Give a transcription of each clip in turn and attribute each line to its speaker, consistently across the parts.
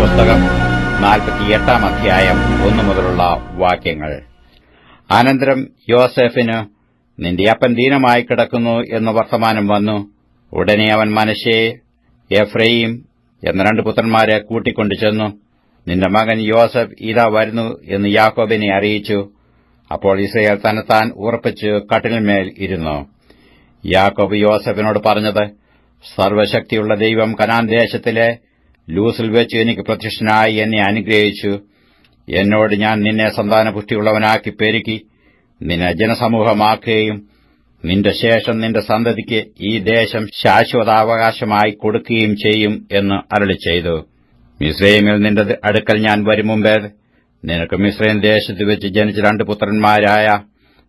Speaker 1: പുസ്തകം 48 അധ്യായം 1 മുതലുള്ള വാക്യങ്ങൾ. അനന്തരം യോസേഫിന്, നിന്റെ അപ്പൻ ദീനമായി കിടക്കുന്നു എന്ന് വർത്തമാനം വന്നു. ഉടനെ അവൻ മനശ്ശയെ, എഫ്രയീം എന്ന 2 പുത്രന്മാരെ കൂട്ടിക്കൊണ്ടു ചെന്നു. നിന്റെ മകൻ യോസഫ് ഇതാ വരുന്നു എന്ന് യാക്കോബിനെ അറിയിച്ചു. അപ്പോൾ ഇസ്രായേൽ തന്നെത്താൻ ഉറപ്പിച്ച് കട്ടിലിന്മേൽ ഇരുന്നു. യാക്കോബ് യോസഫിനോട് പറഞ്ഞത്, സർവശക്തിയുള്ള ദൈവം കനാൻ ദേശത്തിലെ ലൂസിൽ വെച്ച് എനിക്ക് പ്രത്യക്ഷനായി എന്നെ അനുഗ്രഹിച്ചു. എന്നോട്, ഞാൻ നിന്നെ സന്താനപുഷ്ടിയുള്ളവനാക്കി പെരുക്കി നിന്നെ ജനസമൂഹമാക്കുകയും നിന്റെ ശേഷം നിന്റെ സന്തതിക്ക് ഈ ദേശം ശാശ്വതാവകാശമായി കൊടുക്കുകയും ചെയ്യും എന്ന് അരുളിച്ചെയ്തു. മിസ്രയീമിൽ നിന്റെ അടുക്കൽ ഞാൻ വരും മുമ്പേ നിനക്ക് മിസ്രയീം ദേശത്ത് വെച്ച് ജനിച്ച 2 പുത്രന്മാരായ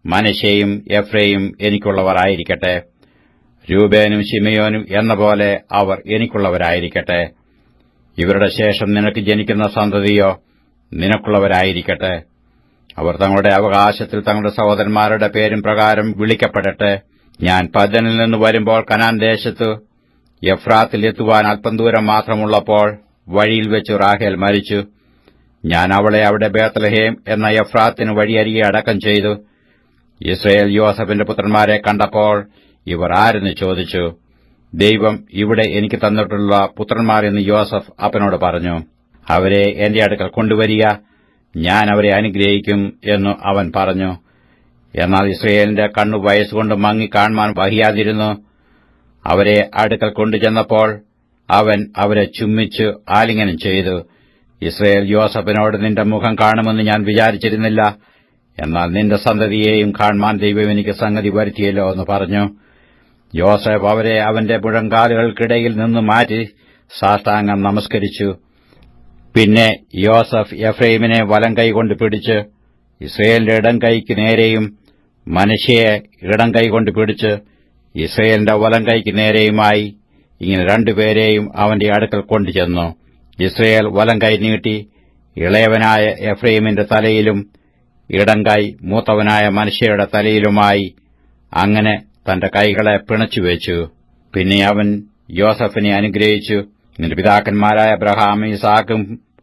Speaker 1: മനശ്ശെയും എഫ്രയീം എനിക്കുള്ളവരായിരിക്കട്ടെ. രൂബേനും ശിമെയോനും എന്ന പോലെ അവർ എനിക്കുള്ളവരായിരിക്കട്ടെ. ഇവരുടെ ശേഷം നിനക്ക് ജനിക്കുന്ന സന്തതിയോ നിനക്കുള്ളവരായിരിക്കട്ടെ. അവർ തങ്ങളുടെ അവകാശത്തിൽ തങ്ങളുടെ സഹോദരന്മാരുടെ പേരും പ്രകാരം വിളിക്കപ്പെടട്ടെ. ഞാൻ പദ്ദനിൽ നിന്ന് വരുമ്പോൾ കനാൻ ദേശത്ത് എഫ്രാത്തിൽ എത്തുവാൻ അല്പം ദൂരം മാത്രമുള്ളപ്പോൾ വഴിയിൽ വെച്ച് റാഹേൽ മരിച്ചു. ഞാൻ അവളെ അവിടെ ബേത്ലഹേം എന്ന എഫ്രാത്തിന് വഴിയരികെ അടക്കം ചെയ്തു. ഇസ്രായേൽ യോസഫിന്റെ പുത്രന്മാരെ കണ്ടപ്പോൾ ഇവർ ആരെന്ന് ചോദിച്ചു. ദൈവം ഇവിടെ എനിക്ക് തന്നിട്ടുള്ള പുത്രന്മാർ എന്ന് യോസഫ് അപ്പനോട് പറഞ്ഞു. അവരെ എന്റെ അടുക്കൽ കൊണ്ടുവരിക, ഞാൻ അവരെ അനുഗ്രഹിക്കും എന്നു അവൻ പറഞ്ഞു. എന്നാൽ ഇസ്രായേലിന്റെ കണ്ണു വയസ്സുകൊണ്ട് മങ്ങി കാണുവാൻ വഹിയാതിരുന്നു. അവരെ അടുക്കൽ കൊണ്ടുചെന്നപ്പോൾ അവൻ അവരെ ചുംബിച്ചു ആലിംഗനം ചെയ്തു. ഇസ്രായേൽ യോസഫിനോട്, നിന്റെ മുഖം കാണുമെന്ന് ഞാൻ വിചാരിച്ചിരുന്നില്ല, എന്നാൽ നിന്റെ സന്തതിയെയും കാണുവാൻ ദൈവം എനിക്ക് സംഗതി വരുത്തിയല്ലോ എന്ന് പറഞ്ഞു. യോസഫ് അവരെ അവന്റെ മുഴങ്കാലുകൾക്കിടയിൽ നിന്ന് മാറ്റി സാഷ്ടാംഗം നമസ്കരിച്ചു. പിന്നെ യോസഫ് എഫ്രയീമിനെ വലം കൈകൊണ്ട് പിടിച്ച് ഇസ്രായേലിന്റെ ഇടം കൈക്ക് നേരെയും മനശ്ശെയെ ഇടം കൈകൊണ്ട് പിടിച്ച് ഇസ്രായേലിന്റെ വലം കൈക്ക് നേരെയുമായി ഇങ്ങനെ 2 പേരെയും അവന്റെ അടുക്കൽ കൊണ്ടുചെന്നു. ഇസ്രായേൽ വലം കൈ നീട്ടി ഇളയവനായ എഫ്രയീമിന്റെ തലയിലും ഇടം കൈ മൂത്തവനായ മനശ്ശെയുടെ തലയിലുമായി അങ്ങനെ തന്റെ കൈകളെ പിണച്ചുവെച്ചു. പിന്നെ അവൻ യോസഫിനെ അനുഗ്രഹിച്ചു. നിന്റെ പിതാക്കന്മാരായ അബ്രഹാമും ഇസാക്കും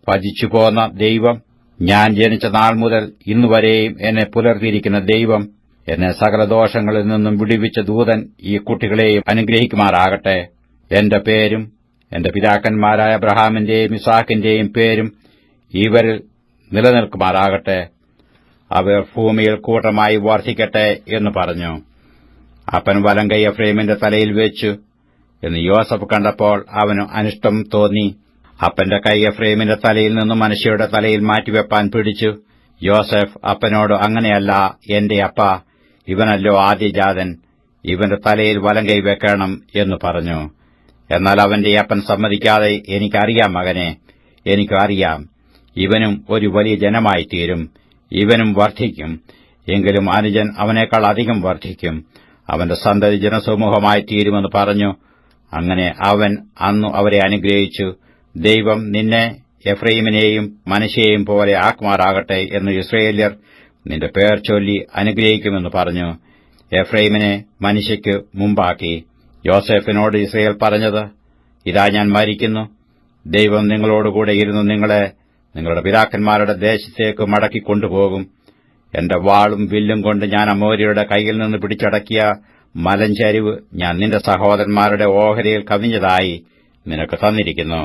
Speaker 1: ഭജിച്ചുപോന്ന ദൈവം, ഞാൻ ജനിച്ച നാൾ മുതൽ ഇന്നുവരെയും എന്നെ പുലർത്തിയിരിക്കുന്ന ദൈവം, എന്നെ സകല ദോഷങ്ങളിൽ നിന്നും വിടുവിച്ച ദൂതൻ ഈ കുട്ടികളെയും അനുഗ്രഹിക്കുമാറാകട്ടെ. എന്റെ പേരും എന്റെ പിതാക്കന്മാരായ അബ്രഹാമിന്റെയും ഇസാക്കിന്റെയും പേരും ഇവരിൽ നിലനിൽക്കുമാറാകട്ടെ. അവർ ഭൂമിയിൽ കൂട്ടമായി വർദ്ധിക്കട്ടെ എന്ന് പറഞ്ഞു. അപ്പൻ വലം കൈ എഫ്രയീമിന്റെ തലയിൽ വെച്ചു എന്ന് യോസഫ് കണ്ടപ്പോൾ അവന് അനിഷ്ടം തോന്നി. അപ്പന്റെ കൈ എഫ്രയീമിന്റെ തലയിൽ നിന്നും മനശ്ശെയുടെ തലയിൽ മാറ്റിവെപ്പാൻ പിടിച്ചു. യോസഫ് അപ്പനോട്, അങ്ങനെയല്ല എന്റെ അപ്പ, ഇവനല്ലോ ആദ്യജാതൻ, ഇവന്റെ തലയിൽ വലം കൈ വെക്കണം എന്ന് പറഞ്ഞു. എന്നാൽ അവന്റെ അപ്പൻ സമ്മതിക്കാതെ, എനിക്കറിയാം മകനെ, എനിക്കറിയാം, ഇവനും ഒരു വലിയ ജനമായിത്തീരും, ഇവനും വർദ്ധിക്കും, എങ്കിലും അനുജൻ അവനേക്കാൾ അധികം വർദ്ധിക്കും, അവന്റെ സന്തതി ജനസമൂഹമായി തീരുമെന്ന് പറഞ്ഞു. അങ്ങനെ അവൻ അന്നു അവരെ അനുഗ്രഹിച്ചു. ദൈവം നിന്നെ എഫ്രയീമിനെയും മനശ്ശെയെയും പോലെ ആക്കുമാറാകട്ടെ എന്ന് ഇസ്രായേല്യർ നിന്റെ പേർ ചൊല്ലി അനുഗ്രഹിക്കുമെന്ന് പറഞ്ഞു. എഫ്രയീമിനെ മനശ്ശെയ്ക്ക് മുമ്പാക്കി. യോസേഫിനോട് ഇസ്രായേൽ പറഞ്ഞത്, ഇതാ ഞാൻ മരിക്കുന്നു. ദൈവം നിങ്ങളോടുകൂടെ ഇരുന്ന് നിങ്ങളെ നിങ്ങളുടെ പിതാക്കന്മാരുടെ ദേശത്തേക്ക് മടക്കിക്കൊണ്ടുപോകും. എന്റെ വാളും വില്ലും കൊണ്ട് ഞാൻ അമോര്യരുടെ കൈയിൽ നിന്ന് പിടിച്ചടക്കിയ മലഞ്ചരിവ് ഞാൻ നിന്റെ സഹോദരന്മാരുടെ ഓഹരിയിൽ കവിഞ്ഞതായി നിനക്ക് തന്നിരിക്കുന്നു.